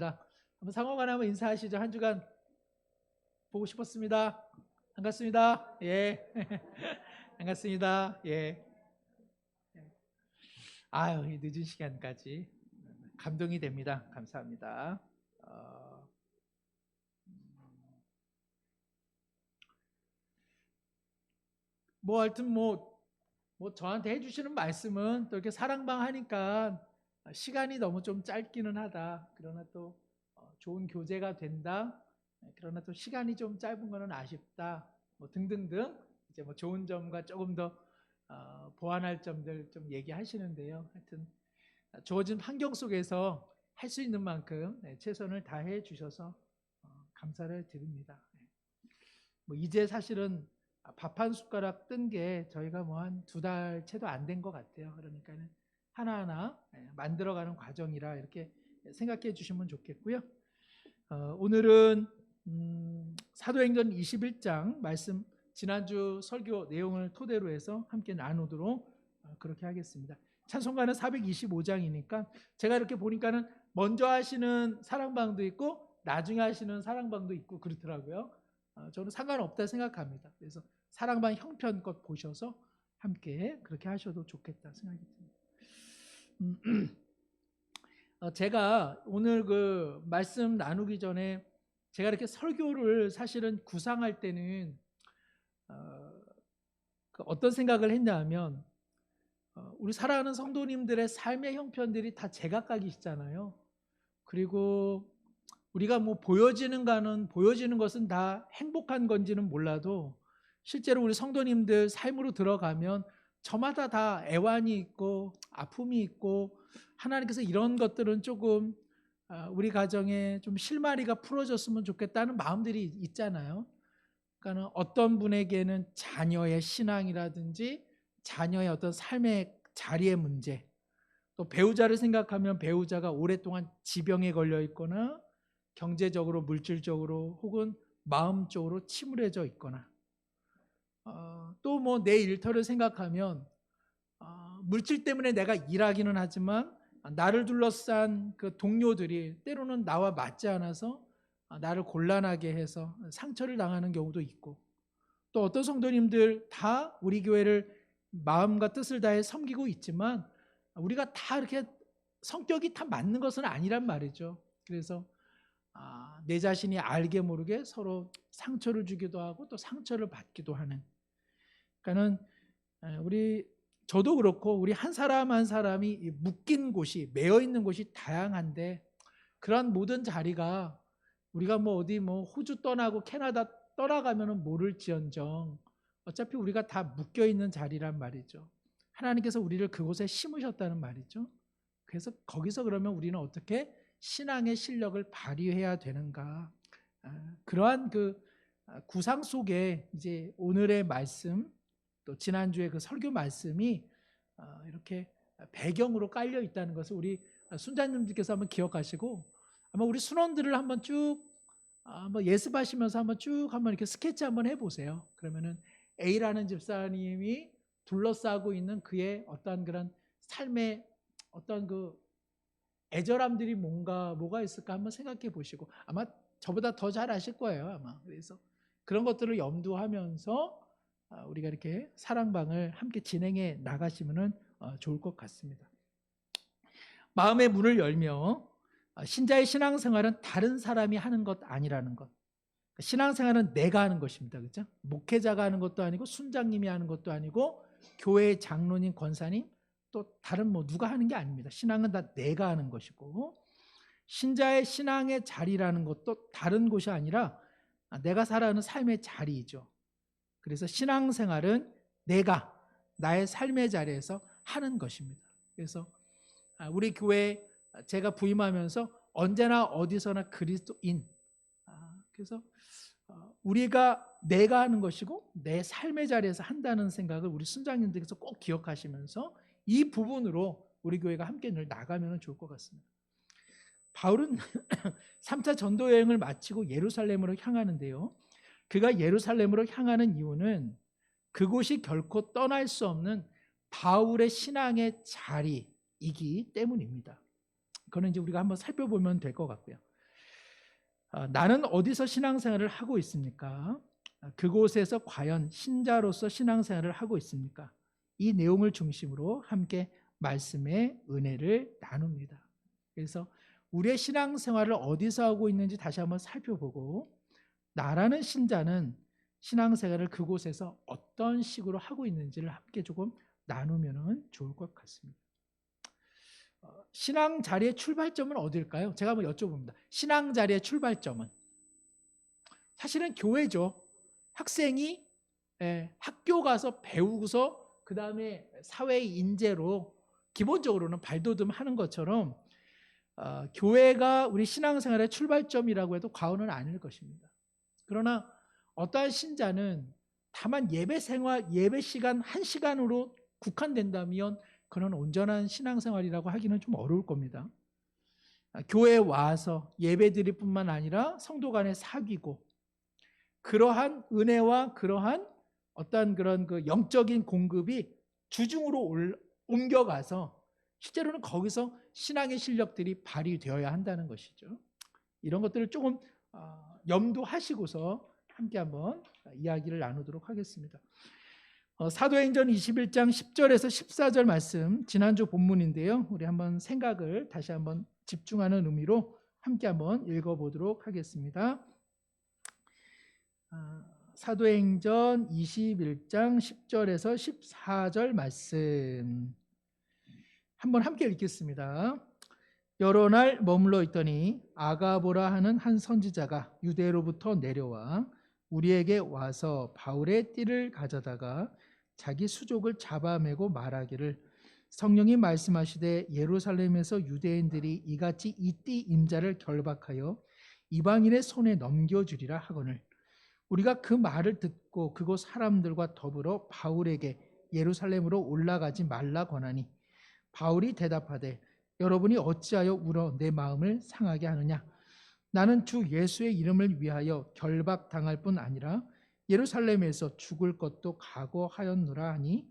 한번 상호간 한번 인사하시죠. 한 주간 보고 싶었습니다. 반갑습니다. 예. 반갑습니다. 예. 아유, 이 늦은 시간까지 감동이 됩니다. 감사합니다. 어, 하여튼 저한테 해주시는 말씀은 또 이렇게 사랑방 하니까 시간이 너무 좀 짧기는 하다. 그러나 또 좋은 교제가 된다. 그러나 또 시간이 좀 짧은 거는 아쉽다. 등등등 이제 좋은 점과 조금 더 보완할 점들 좀 얘기하시는데요. 하여튼 주어진 환경 속에서 할 수 있는 만큼 최선을 다해 주셔서 감사를 드립니다. 이제 사실은 밥 한 숟가락 뜬 게 저희가 한 2달 채도 안 된 것 같아요. 그러니까는 하나하나 만들어가는 과정이라 이렇게 생각해 주시면 좋겠고요. 오늘은 사도행전 21장 말씀 지난주 설교 내용을 토대로 해서 함께 나누도록 그렇게 하겠습니다. 찬송가는 425장이니까 제가 이렇게 보니까는 먼저 하시는 사랑방도 있고 나중에 하시는 사랑방도 있고 그렇더라고요. 저는 상관없다 생각합니다. 그래서 사랑방 형편껏 보셔서 함께 그렇게 하셔도 좋겠다 생각이 듭니다. 제가 오늘 그 말씀 나누기 전에 제가 이렇게 설교를 사실은 구상할 때는 어떤 생각을 했냐 하면 우리 사랑하는 성도님들의 삶의 형편들이 다 제각각이시잖아요. 그리고 우리가 보여지는 것은 다 행복한 건지는 몰라도 실제로 우리 성도님들 삶으로 들어가면 저마다 다 애환이 있고 아픔이 있고 하나님께서 이런 것들은 조금 우리 가정에 좀 실마리가 풀어졌으면 좋겠다는 마음들이 있잖아요. 그러니까 어떤 분에게는 자녀의 신앙이라든지 자녀의 어떤 삶의 자리의 문제, 또 배우자를 생각하면 배우자가 오랫동안 지병에 걸려 있거나 경제적으로 물질적으로 혹은 마음적으로 침울해져 있거나 또 내 일터를 생각하면 물질 때문에 내가 일하기는 하지만 나를 둘러싼 그 동료들이 때로는 나와 맞지 않아서 나를 곤란하게 해서 상처를 당하는 경우도 있고 또 어떤 성도님들 다 우리 교회를 마음과 뜻을 다해 섬기고 있지만 우리가 다 이렇게 성격이 다 맞는 것은 아니란 말이죠. 그래서 내 자신이 알게 모르게 서로 상처를 주기도 하고 또 상처를 받기도 하는. 그러니까는 저도 그렇고 우리 한 사람 한 사람이 묶인 곳이 매여 있는 곳이 다양한데 그러한 모든 자리가 우리가 어디 호주 떠나고 캐나다 떠나가면은 모를지언정 어차피 우리가 다 묶여 있는 자리란 말이죠. 하나님께서 우리를 그곳에 심으셨다는 말이죠. 그래서 거기서 그러면 우리는 어떻게 신앙의 실력을 발휘해야 되는가? 그러한 그 구상 속에 이제 오늘의 말씀 또 지난주에 그 설교 말씀이 이렇게 배경으로 깔려 있다는 것을 우리 순자님들께서 한번 기억하시고 아마 우리 순원들을 한번 쭉 한번 예습하시면서 한번 이렇게 스케치 한번 해보세요. 그러면은 A라는 집사님이 둘러싸고 있는 그의 어떤 그런 삶의 어떤 그 애절함들이 뭐가 있을까 한번 생각해 보시고 아마 저보다 더 잘 아실 거예요 아마. 그래서 그런 것들을 염두하면서 우리가 이렇게 사랑방을 함께 진행해 나가시면 좋을 것 같습니다. 마음의 문을 열며 신자의 신앙생활은 다른 사람이 하는 것 아니라는 것. 신앙생활은 내가 하는 것입니다. 그렇죠? 목회자가 하는 것도 아니고 순장님이 하는 것도 아니고 교회의 장로님, 권사님 또 다른 누가 하는 게 아닙니다. 신앙은 다 내가 하는 것이고 신자의 신앙의 자리라는 것도 다른 곳이 아니라 내가 살아가는 삶의 자리이죠. 그래서 신앙생활은 내가 나의 삶의 자리에서 하는 것입니다. 그래서 우리 교회 제가 부임하면서 언제나 어디서나 그리스도인. 그래서 우리가 내가 하는 것이고 내 삶의 자리에서 한다는 생각을 우리 순장님들께서 꼭 기억하시면서 이 부분으로 우리 교회가 함께 늘 나가면 좋을 것 같습니다. 바울은 3차 전도 여행을 마치고 예루살렘으로 향하는데요. 그가 예루살렘으로 향하는 이유는 그곳이 결코 떠날 수 없는 바울의 신앙의 자리이기 때문입니다. 그거는 이제 우리가 한번 살펴보면 될 것 같고요. 나는 어디서 신앙생활을 하고 있습니까? 그곳에서 과연 신자로서 신앙생활을 하고 있습니까? 이 내용을 중심으로 함께 말씀의 은혜를 나눕니다. 그래서 우리의 신앙생활을 어디서 하고 있는지 다시 한번 살펴보고, 나라는 신자는 신앙생활을 그곳에서 어떤 식으로 하고 있는지를 함께 조금 나누면 좋을 것 같습니다. 신앙 자리의 출발점은 어딜까요? 제가 한번 여쭤봅니다. 신앙 자리의 출발점은 사실은 교회죠. 학생이 학교 가서 배우고서 그 다음에 사회의 인재로 기본적으로는 발돋움하는 것처럼 교회가 우리 신앙생활의 출발점이라고 해도 과언은 아닐 것입니다. 그러나 어떠한 신자는 다만 예배 생활, 예배 시간 1시간으로 국한된다면 그는 온전한 신앙생활이라고 하기는 좀 어려울 겁니다. 교회에 와서 예배드릴 뿐만 아니라 성도 간에 사귀고, 그러한 은혜와 그러한 어떤 그런 그 영적인 공급이 주중으로 옮겨가서 실제로는 거기서 신앙의 실력들이 발휘되어야 한다는 것이죠. 이런 것들을 조금 염두하시고서 함께 한번 이야기를 나누도록 하겠습니다. 사도행전 21장 10절에서 14절 말씀, 지난주 본문인데요. 우리 한번 생각을 다시 한번 집중하는 의미로 함께 한번 읽어보도록 하겠습니다. 사도행전 21장 10절에서 14절 말씀 한번 함께 읽겠습니다. 여러 날 머물러 있더니 아가보라 하는 한 선지자가 유대로부터 내려와 우리에게 와서 바울의 띠를 가져다가 자기 수족을 잡아매고 말하기를, 성령이 말씀하시되 예루살렘에서 유대인들이 이같이 이 띠 임자를 결박하여 이방인의 손에 넘겨주리라 하거늘, 우리가 그 말을 듣고 그곳 사람들과 더불어 바울에게 예루살렘으로 올라가지 말라 권하니, 바울이 대답하되 여러분이 어찌하여 울어 내 마음을 상하게 하느냐? 나는 주 예수의 이름을 위하여 결박당할 뿐 아니라 예루살렘에서 죽을 것도 각오하였노라 하니,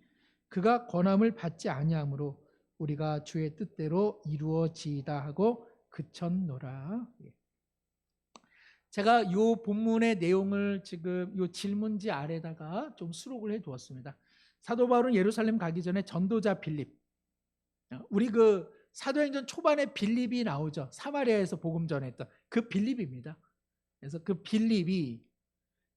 그가 권함을 받지 아니하므로 우리가 주의 뜻대로 이루어지이다 하고 그쳤노라. 제가 이 본문의 내용을 지금 이 질문지 아래다가 좀 수록을 해 두었습니다. 사도 바울은 예루살렘 가기 전에 전도자 빌립, 우리 그 사도행전 초반에 빌립이 나오죠. 사마리아에서 복음 전했던 그 빌립입니다. 그래서 그 빌립이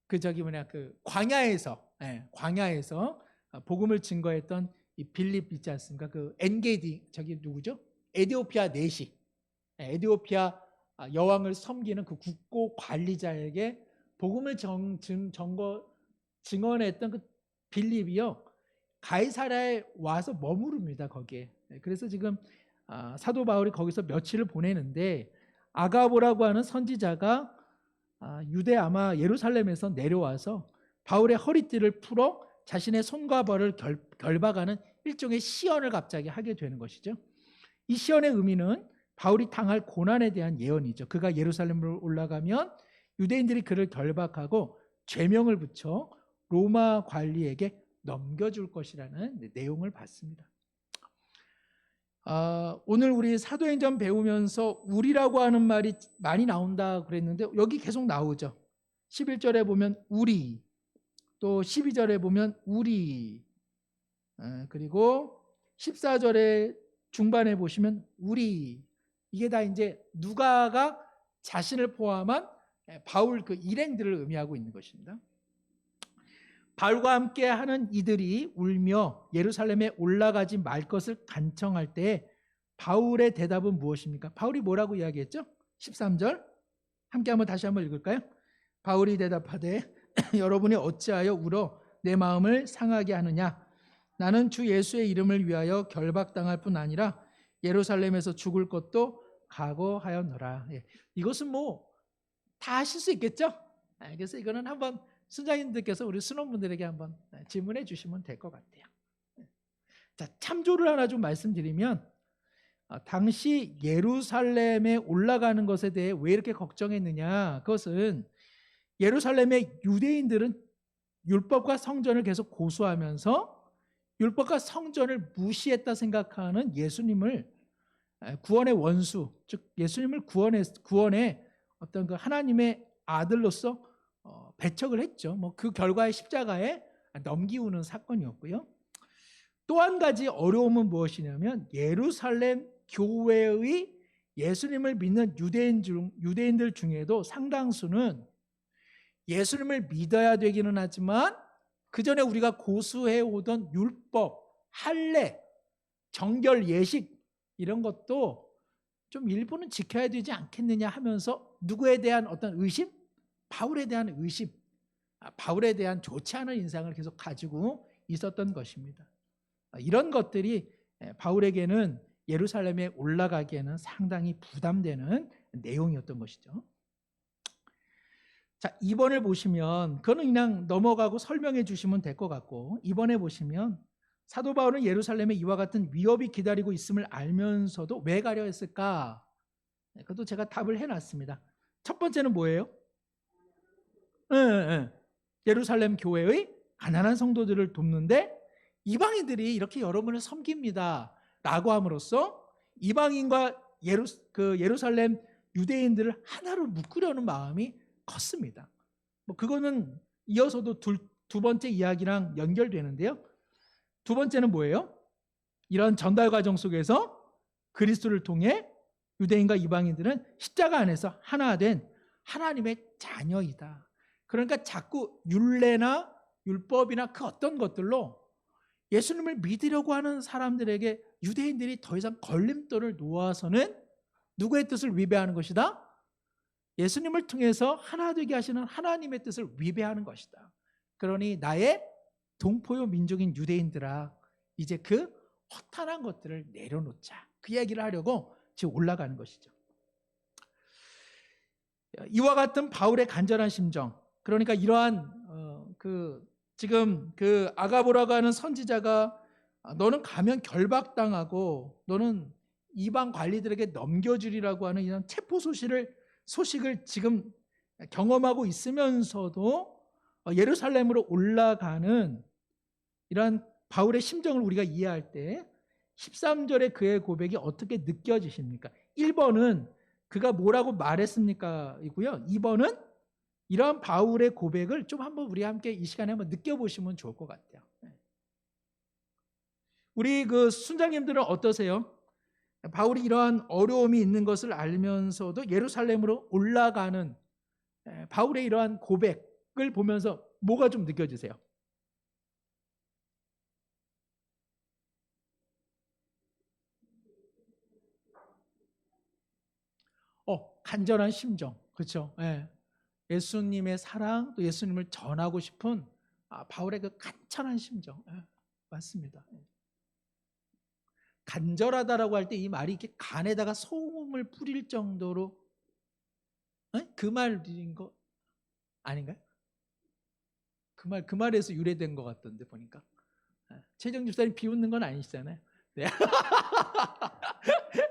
그 광야에서 복음을 증거했던 이 빌립 있지 않습니까? 그 엔게디 누구죠? 에디오피아 내시, 에디오피아 여왕을 섬기는 그 국고 관리자에게 복음을 증언했던 그 빌립이요, 가이사랴에 와서 머무릅니다. 거기에. 그래서 지금 사도 바울이 거기서 며칠을 보내는데, 아가보라고 하는 선지자가 유대 아마 예루살렘에서 내려와서 바울의 허리띠를 풀어 자신의 손과 발을 결박하는 일종의 시연을 갑자기 하게 되는 것이죠. 이 시연의 의미는 바울이 당할 고난에 대한 예언이죠. 그가 예루살렘으로 올라가면 유대인들이 그를 결박하고 죄명을 붙여 로마 관리에게 넘겨줄 것이라는 내용을 받습니다. 오늘 우리 사도행전 배우면서 우리라고 하는 말이 많이 나온다 그랬는데 여기 계속 나오죠. 11절에 보면 우리, 또 12절에 보면 우리, 그리고 14절에 중반에 보시면 우리, 이게 다 이제 누가가 자신을 포함한 바울 그 일행들을 의미하고 있는 것입니다. 바울과 함께 하는 이들이 울며 예루살렘에 올라가지 말 것을 간청할 때 바울의 대답은 무엇입니까? 바울이 뭐라고 이야기했죠? 13절 함께 한번 다시 한번 읽을까요? 바울이 대답하되 여러분이 어찌하여 울어 내 마음을 상하게 하느냐? 나는 주 예수의 이름을 위하여 결박당할 뿐 아니라 예루살렘에서 죽을 것도 각오하였노라. 이것은 뭐 다 하실 수 있겠죠? 그래서 이거는 한번 순장님들께서 우리 순원분들에게 한번 질문해 주시면 될 것 같아요. 자, 참조를 하나 좀 말씀드리면, 당시 예루살렘에 올라가는 것에 대해 왜 이렇게 걱정했느냐? 그것은 예루살렘의 유대인들은 율법과 성전을 계속 고수하면서 율법과 성전을 무시했다 생각하는 예수님을 구원의 원수, 즉 예수님을 구원의 어떤 그 하나님의 아들로서 배척을 했죠. 뭐 그 결과의 십자가에 넘기우는 사건이었고요. 또 한 가지 어려움은 무엇이냐면 예루살렘 교회의 예수님을 믿는 유대인들 중에도 상당수는 예수님을 믿어야 되기는 하지만 그 전에 우리가 고수해 오던 율법, 할례, 정결, 예식 이런 것도 좀 일부는 지켜야 되지 않겠느냐 하면서 누구에 대한 어떤 의심? 바울에 대한 의심, 바울에 대한 좋지 않은 인상을 계속 가지고 있었던 것입니다. 이런 것들이 바울에게는 예루살렘에 올라가기에는 상당히 부담되는 내용이었던 것이죠. 자, 2번을 보시면 그거는 그냥 넘어가고 설명해 주시면 될 것 같고, 2번에 보시면 사도 바울은 예루살렘에 이와 같은 위협이 기다리고 있음을 알면서도 왜 가려 했을까? 그것도 제가 답을 해놨습니다. 첫 번째는 뭐예요? 예루살렘 교회의 가난한 성도들을 돕는데 이방인들이 이렇게 여러분을 섬깁니다 라고 함으로써 이방인과 예루살렘 유대인들을 하나로 묶으려는 마음이 컸습니다. 뭐 그거는 이어서도 두 번째 이야기랑 연결되는데요. 두 번째는 뭐예요? 이런 전달 과정 속에서 그리스도를 통해 유대인과 이방인들은 십자가 안에서 하나 된 하나님의 자녀이다. 그러니까 자꾸 율례나 율법이나 그 어떤 것들로 예수님을 믿으려고 하는 사람들에게 유대인들이 더 이상 걸림돌을 놓아서는 누구의 뜻을 위배하는 것이다? 예수님을 통해서 하나 되게 하시는 하나님의 뜻을 위배하는 것이다. 그러니 나의 동포요 민족인 유대인들아, 이제 그 허탄한 것들을 내려놓자. 그 이야기를 하려고 지금 올라가는 것이죠. 이와 같은 바울의 간절한 심정, 그러니까 이러한 지금 그 아가보라고 하는 선지자가 너는 가면 결박당하고 너는 이방 관리들에게 넘겨주리라고 하는 이런 체포 소식을 지금 경험하고 있으면서도 예루살렘으로 올라가는 이러한 바울의 심정을 우리가 이해할 때 13절의 그의 고백이 어떻게 느껴지십니까? 1번은 그가 뭐라고 말했습니까? 이고요. 2번은 이러한 바울의 고백을 좀 한번 우리 함께 이 시간에 한번 느껴보시면 좋을 것 같아요. 우리 그 순장님들은 어떠세요? 바울이 이러한 어려움이 있는 것을 알면서도 예루살렘으로 올라가는 바울의 이러한 고백을 보면서 뭐가 좀 느껴지세요? 간절한 심정, 그렇죠? 예수님의 사랑, 또 예수님을 전하고 싶은 바울의 그 간절한 심정, 맞습니다. 간절하다라고 할 때 이 말이 이렇게 간에다가 소금을 뿌릴 정도로 그 말인 거 아닌가요? 그 말에서 유래된 것 같던데 보니까. 최정 집사님 비웃는 건 아니시잖아요. 네.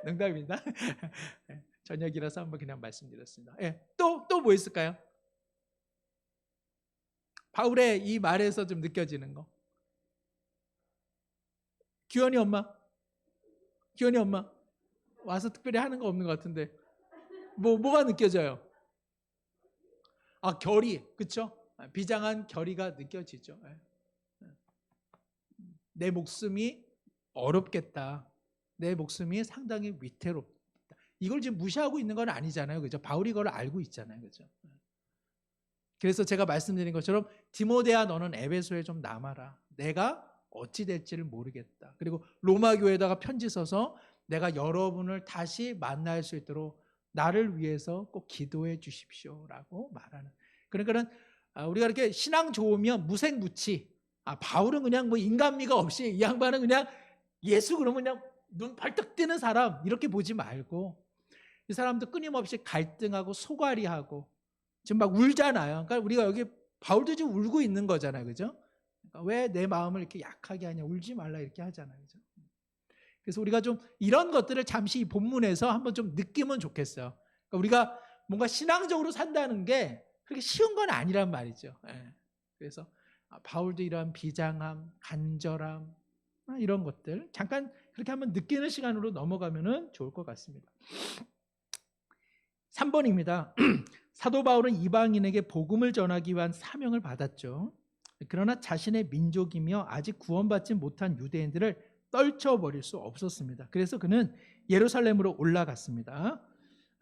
농담입니다. 저녁이라서 한번 그냥 말씀드렸습니다. 또 뭐 있을까요? 바울의 이 말에서 좀 느껴지는 거. 규현이 엄마 와서 특별히 하는 거 없는 것 같은데 뭐가 느껴져요? 결의, 그렇죠? 비장한 결의가 느껴지죠. 내 목숨이 어렵겠다. 내 목숨이 상당히 위태롭다. 이걸 지금 무시하고 있는 건 아니잖아요. 그죠? 바울이 그걸 알고 있잖아요. 그죠? 그래서 제가 말씀드린 것처럼 디모데야 너는 에베소에 좀 남아라. 내가 어찌 될지를 모르겠다. 그리고 로마 교회에다가 편지 써서 내가 여러분을 다시 만날 수 있도록 나를 위해서 꼭 기도해 주십시오라고 말하는. 그러니까는 우리가 이렇게 신앙 좋으면 무색무취. 바울은 그냥 뭐 인간미가 없이 이 양반은 그냥 예수 그러면 그냥 눈 벌떡 뜨는 사람 이렇게 보지 말고 이 사람도 끊임없이 갈등하고 소갈이하고 지금 막 울잖아요. 그러니까 우리가 여기 바울도 지금 울고 있는 거잖아요. 그죠? 그러니까 왜 내 마음을 이렇게 약하게 하냐, 울지 말라 이렇게 하잖아요. 그죠? 그래서 우리가 좀 이런 것들을 잠시 이 본문에서 한번 좀 느끼면 좋겠어요. 그러니까 우리가 뭔가 신앙적으로 산다는 게 그렇게 쉬운 건 아니란 말이죠. 그래서 바울도 이러한 비장함, 간절함 이런 것들 잠깐 그렇게 한번 느끼는 시간으로 넘어가면 좋을 것 같습니다. 3번입니다. 사도 바울은 이방인에게 복음을 전하기 위한 사명을 받았죠. 그러나 자신의 민족이며 아직 구원받지 못한 유대인들을 떨쳐버릴 수 없었습니다. 그래서 그는 예루살렘으로 올라갔습니다.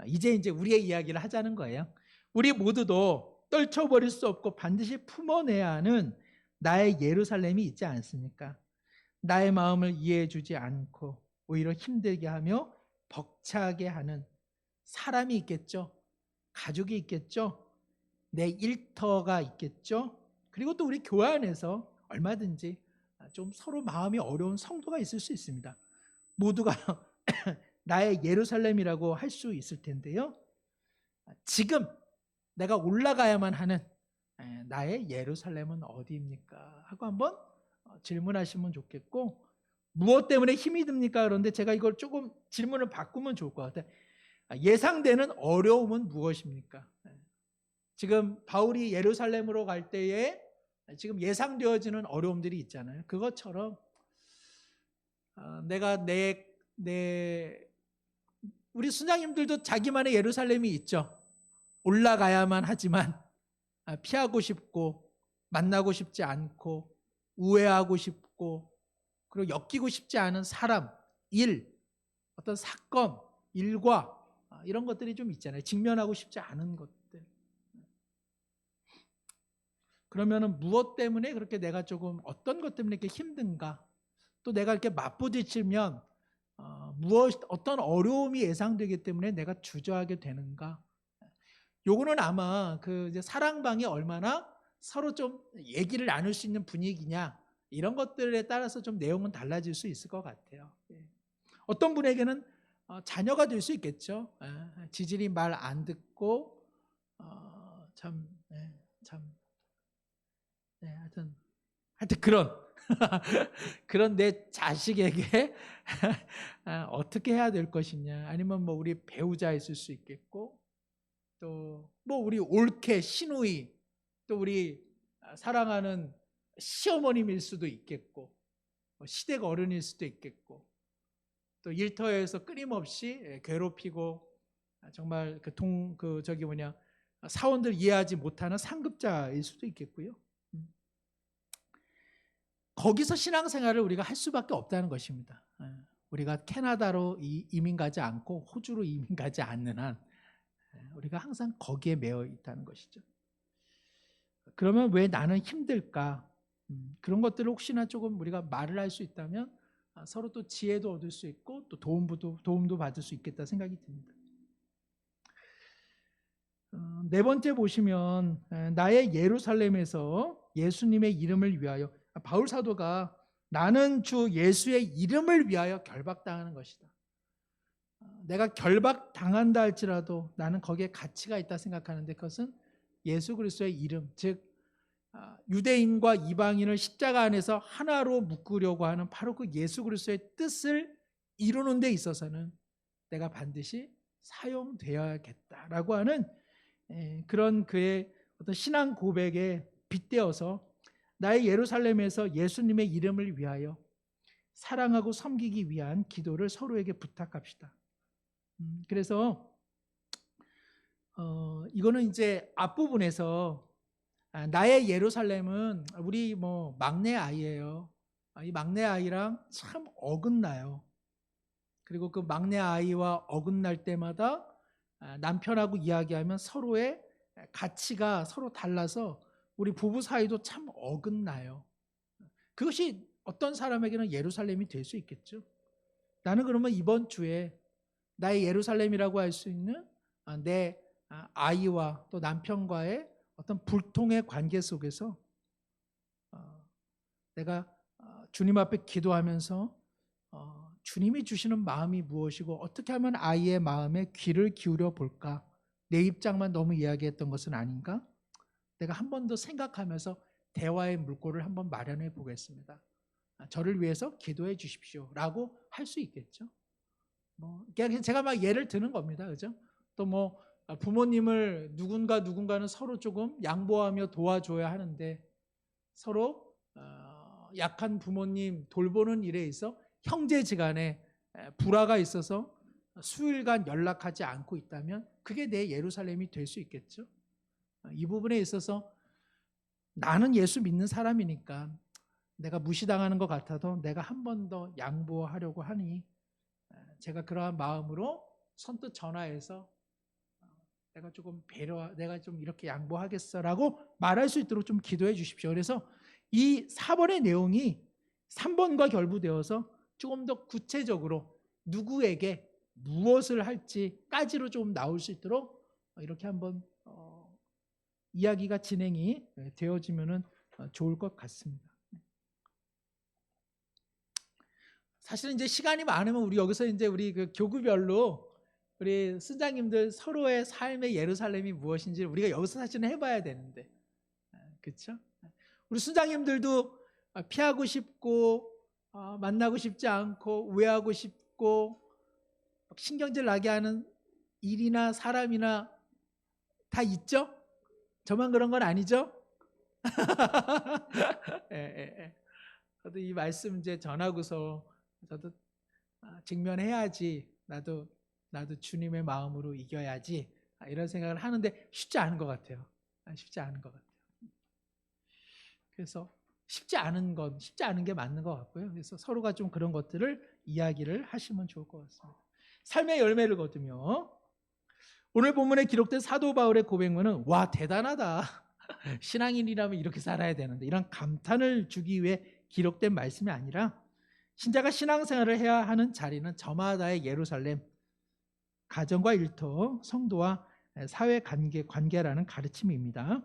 이제 우리의 이야기를 하자는 거예요. 우리 모두도 떨쳐버릴 수 없고 반드시 품어내야 하는 나의 예루살렘이 있지 않습니까? 나의 마음을 이해해 주지 않고 오히려 힘들게 하며 벅차게 하는 사람이 있겠죠. 가족이 있겠죠. 내 일터가 있겠죠. 그리고 또 우리 교회 안에서 얼마든지 좀 서로 마음이 어려운 성도가 있을 수 있습니다. 모두가 나의 예루살렘이라고 할 수 있을 텐데요. 지금 내가 올라가야만 하는 나의 예루살렘은 어디입니까? 하고 한번 질문하시면 좋겠고, 무엇 때문에 힘이 듭니까? 그런데 제가 이걸 조금 질문을 바꾸면 좋을 것 같아요. 예상되는 어려움은 무엇입니까? 지금 바울이 예루살렘으로 갈 때에 지금 예상되어지는 어려움들이 있잖아요. 그것처럼 내가 우리 순장님들도 자기만의 예루살렘이 있죠. 올라가야만 하지만 피하고 싶고 만나고 싶지 않고 우회하고 싶고 그리고 엮이고 싶지 않은 사람, 일, 어떤 사건, 일과 이런 것들이 좀 있잖아요. 직면하고 싶지 않은 것들. 그러면은 무엇 때문에 그렇게 내가 조금 어떤 것 때문에 이렇게 힘든가? 또 내가 이렇게 맞부딪히면 어떤 어려움이 예상되기 때문에 내가 주저하게 되는가? 요거는 아마 그 이제 사랑방이 얼마나 서로 좀 얘기를 나눌 수 있는 분위기냐 이런 것들에 따라서 좀 내용은 달라질 수 있을 것 같아요. 어떤 분에게는 자녀가 될 수 있겠죠. 지질이 말 안 듣고 하여튼 그런 내 자식에게 어떻게 해야 될 것이냐, 아니면 뭐 우리 배우자 있을 수 있겠고, 또 뭐 우리 올케 시누이, 또 우리 사랑하는 시어머님일 수도 있겠고, 시댁 어른일 수도 있겠고, 또 일터에서 끊임없이 괴롭히고 정말 사원들 이해하지 못하는 상급자일 수도 있겠고요. 거기서 신앙생활을 우리가 할 수밖에 없다는 것입니다. 우리가 캐나다로 이민 가지 않고 호주로 이민 가지 않는 한 우리가 항상 거기에 매여 있다는 것이죠. 그러면 왜 나는 힘들까? 그런 것들을 혹시나 조금 우리가 말을 할 수 있다면 서로 또 지혜도 얻을 수 있고 또 도움도 받을 수 있겠다 생각이 듭니다. 네 번째 보시면 나의 예루살렘에서 예수님의 이름을 위하여, 바울 사도가 나는 주 예수의 이름을 위하여 결박당하는 것이다. 내가 결박당한다 할지라도 나는 거기에 가치가 있다 생각하는데, 그것은 예수 그리스도의 이름, 즉 유대인과 이방인을 십자가 안에서 하나로 묶으려고 하는 바로 그 예수 그리스도의 뜻을 이루는 데 있어서는 내가 반드시 사용되어야겠다라고 하는 그런 그의 어떤 신앙 고백에 빗대어서 나의 예루살렘에서 예수님의 이름을 위하여 사랑하고 섬기기 위한 기도를 서로에게 부탁합시다. 그래서 이거는 이제 앞부분에서 나의 예루살렘은 우리 막내 아이예요. 이 막내 아이랑 참 어긋나요. 그리고 그 막내 아이와 어긋날 때마다 남편하고 이야기하면 서로의 가치가 서로 달라서 우리 부부 사이도 참 어긋나요. 그것이 어떤 사람에게는 예루살렘이 될 수 있겠죠. 나는 그러면 이번 주에 나의 예루살렘이라고 할 수 있는 내 아이와 또 남편과의 어떤 불통의 관계 속에서 내가 주님 앞에 기도하면서 주님이 주시는 마음이 무엇이고 어떻게 하면 아이의 마음에 귀를 기울여 볼까? 내 입장만 너무 이야기했던 것은 아닌가? 내가 한 번 더 생각하면서 대화의 물꼬를 한번 마련해 보겠습니다. 저를 위해서 기도해 주십시오 라고 할 수 있겠죠. 그냥 제가 막 예를 드는 겁니다. 그죠? 또 부모님을 누군가는 서로 조금 양보하며 도와줘야 하는데 서로 약한 부모님 돌보는 일에 있어 형제지간에 불화가 있어서 수일간 연락하지 않고 있다면 그게 내 예루살렘이 될 수 있겠죠. 이 부분에 있어서 나는 예수 믿는 사람이니까 내가 무시당하는 것 같아도 내가 한 번 더 양보하려고 하니 제가 그러한 마음으로 선뜻 전화해서 내가 조금 내가 좀 이렇게 양보하겠어라고 말할 수 있도록 좀 기도해 주십시오. 그래서 이 4번의 내용이 3번과 결부되어서 조금 더 구체적으로 누구에게 무엇을 할지까지로 좀 나올 수 있도록 이렇게 한번 이야기가 진행이 되어지면 좋을 것 같습니다. 사실은 이제 시간이 많으면 우리 여기서 이제 우리 그 교구별로 우리 순장님들 서로의 삶의 예루살렘이 무엇인지 우리가 여기서 사실은 해봐야 되는데, 그렇죠? 우리 순장님들도 피하고 싶고 만나고 싶지 않고 우회하고 싶고 신경질 나게 하는 일이나 사람이나 다 있죠? 저만 그런 건 아니죠? 저도 이 말씀 이제 전하고서 저도 직면해야지, 나도 주님의 마음으로 이겨야지, 이런 생각을 하는데 쉽지 않은 것 같아요. 쉽지 않은 것 같아요. 그래서 쉽지 않은 게 맞는 것 같고요. 그래서 서로가 좀 그런 것들을 이야기를 하시면 좋을 것 같습니다. 삶의 열매를 거두며 오늘 본문에 기록된 사도 바울의 고백문은 와 대단하다, 신앙인이라면 이렇게 살아야 되는데, 이런 감탄을 주기 위해 기록된 말씀이 아니라 신자가 신앙생활을 해야 하는 자리는 저마다의 예루살렘, 가정과 일터, 성도와 사회 관계라는 가르침입니다.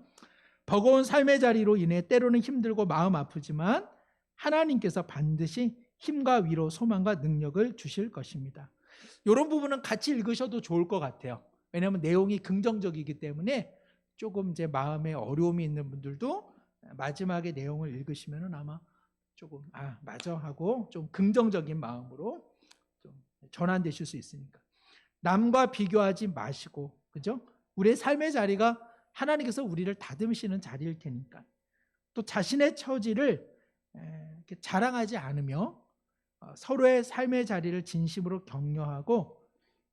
버거운 삶의 자리로 인해 때로는 힘들고 마음 아프지만 하나님께서 반드시 힘과 위로, 소망과 능력을 주실 것입니다. 이런 부분은 같이 읽으셔도 좋을 것 같아요. 왜냐하면 내용이 긍정적이기 때문에 조금 이제 마음에 어려움이 있는 분들도 마지막에 내용을 읽으시면 아마 조금 맞아 하고 좀 긍정적인 마음으로 좀 전환되실 수 있으니까. 남과 비교하지 마시고, 그죠? 우리의 삶의 자리가 하나님께서 우리를 다듬으시는 자리일 테니까. 또 자신의 처지를 이렇게 자랑하지 않으며 서로의 삶의 자리를 진심으로 격려하고,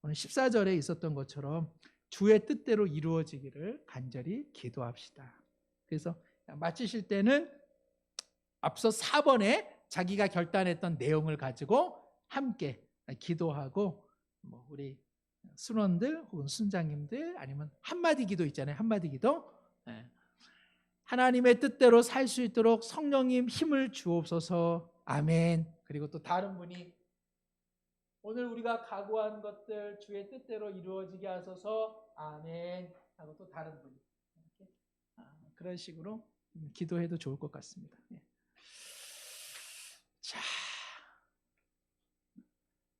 오늘 14절에 있었던 것처럼 주의 뜻대로 이루어지기를 간절히 기도합시다. 그래서 마치실 때는 앞서 4번에 자기가 결단했던 내용을 가지고 함께 기도하고, 우리 순원들 혹은 순장님들 아니면 한마디 기도 있잖아요. 한마디 기도. 하나님의 뜻대로 살 수 있도록 성령님 힘을 주옵소서. 아멘. 그리고 또 다른 분이 오늘 우리가 각오한 것들 주의 뜻대로 이루어지게 하소서. 아멘. 하고 또 다른 분이 그런 식으로 기도해도 좋을 것 같습니다. 자,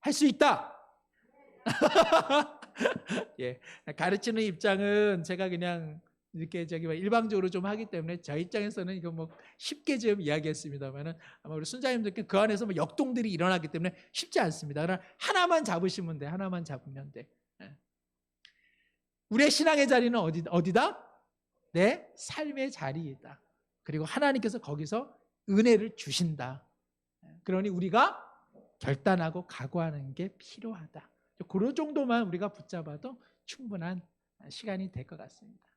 할 수 있다. 예, 가르치는 입장은 제가 그냥 이렇게 일방적으로 좀 하기 때문에 저 입장에서는 이거 쉽게 좀 이야기했습니다만은 아마 우리 순자님들께 그 안에서 역동들이 일어나기 때문에 쉽지 않습니다. 그러나 하나만 잡으시면 돼. 하나만 잡으면 돼. 우리의 신앙의 자리는 어디다? 내 삶의 자리이다. 그리고 하나님께서 거기서 은혜를 주신다. 그러니 우리가 결단하고 각오하는 게 필요하다. 그런 정도만 우리가 붙잡아도 충분한 시간이 될 것 같습니다.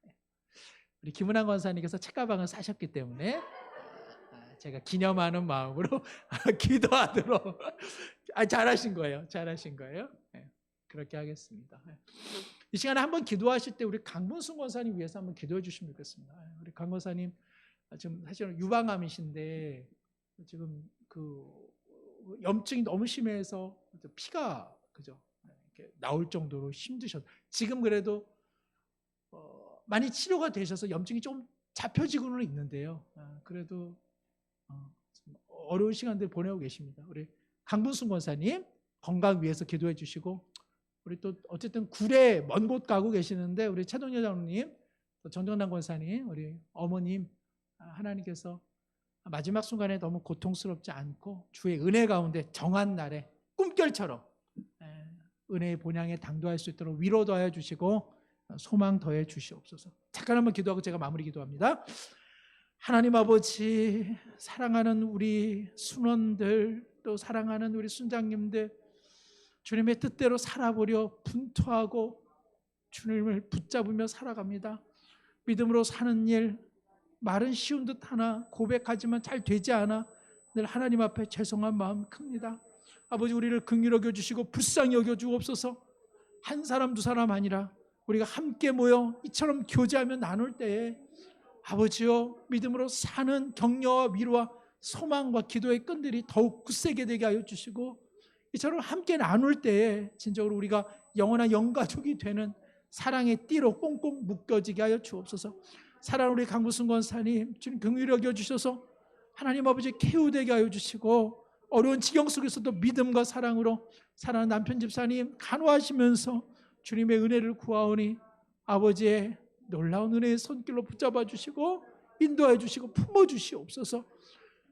우리 김은환 권사님께서 책가방을 사셨기 때문에 제가 기념하는 마음으로 기도하도록 잘하신 거예요. 잘하신 거예요. 그렇게 하겠습니다. 이 시간에 한번 기도하실 때 우리 강문순 권사님 위해서 한번 기도해 주시면 좋겠습니다. 우리 강 권사님 지금 사실은 유방암이신데 지금 그 염증이 너무 심해서 피가 그죠 이렇게 나올 정도로 힘드셔서 지금 그래도 많이 치료가 되셔서 염증이 좀 잡혀지고는 있는데요. 그래도 좀 어려운 시간들 보내고 계십니다. 우리 강분순 권사님 건강 위해서 기도해 주시고, 우리 또 어쨌든 굴에 먼 곳 가고 계시는데 우리 최동여 장로님, 정정남 권사님, 우리 어머님 하나님께서 마지막 순간에 너무 고통스럽지 않고 주의 은혜 가운데 정한 날에 꿈결처럼 은혜의 본향에 당도할 수 있도록 위로 더해 주시고 소망 더해 주시옵소서. 잠깐 한번 기도하고 제가 마무리 기도합니다. 하나님 아버지, 사랑하는 우리 순원들 또 사랑하는 우리 순장님들 주님의 뜻대로 살아보려 분투하고 주님을 붙잡으며 살아갑니다. 믿음으로 사는 일, 말은 쉬운 듯 하나 고백하지만 잘 되지 않아 늘 하나님 앞에 죄송한 마음 큽니다. 아버지, 우리를 긍휼히 여겨주시고 불쌍히 여겨주옵소서. 한 사람 두 사람 아니라 우리가 함께 모여 이처럼 교제하며 나눌 때에 아버지여, 믿음으로 사는 격려와 위로와 소망과 기도의 끈들이 더욱 굳세게 되게 하여 주시고, 이처럼 함께 나눌 때에 진정으로 우리가 영원한 영가족이 되는 사랑의 띠로 꽁꽁 묶여지게 하여 주옵소서. 사랑하는 우리 강부순 권사님, 주님 긍휼히 여겨주셔서 하나님 아버지 케우되게 하여 주시고, 어려운 지경 속에서도 믿음과 사랑으로 사랑하는 남편 집사님 간호하시면서 주님의 은혜를 구하오니 아버지의 놀라운 은혜의 손길로 붙잡아 주시고 인도해 주시고 품어 주시옵소서.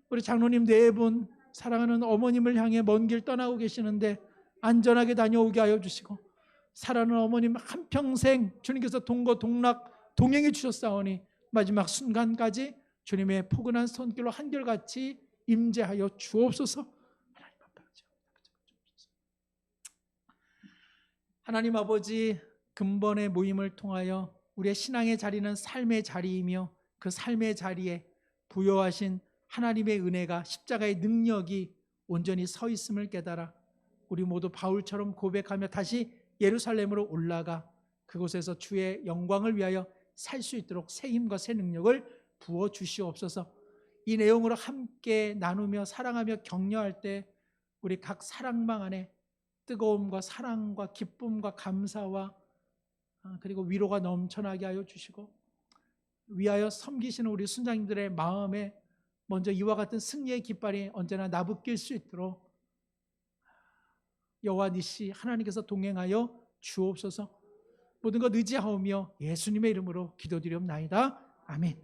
우리 장로님 네 분, 사랑하는 어머님을 향해 먼 길 떠나고 계시는데 안전하게 다녀오게 하여 주시고, 사랑하는 어머님 한평생 주님께서 동거동락 동행해 주셨사오니 마지막 순간까지 주님의 포근한 손길로 한결같이 임재하여 주옵소서. 하나님 아버지, 근본의 모임을 통하여 우리의 신앙의 자리는 삶의 자리이며 그 삶의 자리에 부여하신 하나님의 은혜가, 십자가의 능력이 온전히 서 있음을 깨달아 우리 모두 바울처럼 고백하며 다시 예루살렘으로 올라가 그곳에서 주의 영광을 위하여 살 수 있도록 새 힘과 새 능력을 부어 주시옵소서. 이 내용으로 함께 나누며 사랑하며 격려할 때 우리 각 사랑망 안에 뜨거움과 사랑과 기쁨과 감사와 그리고 위로가 넘쳐나게 하여 주시고, 위하여 섬기시는 우리 순장님들의 마음에 먼저 이와 같은 승리의 깃발이 언제나 나부낄 수 있도록 여호와 니시 하나님께서 동행하여 주옵소서. 모든 것 의지하오며 예수님의 이름으로 기도드리옵나이다. 아멘.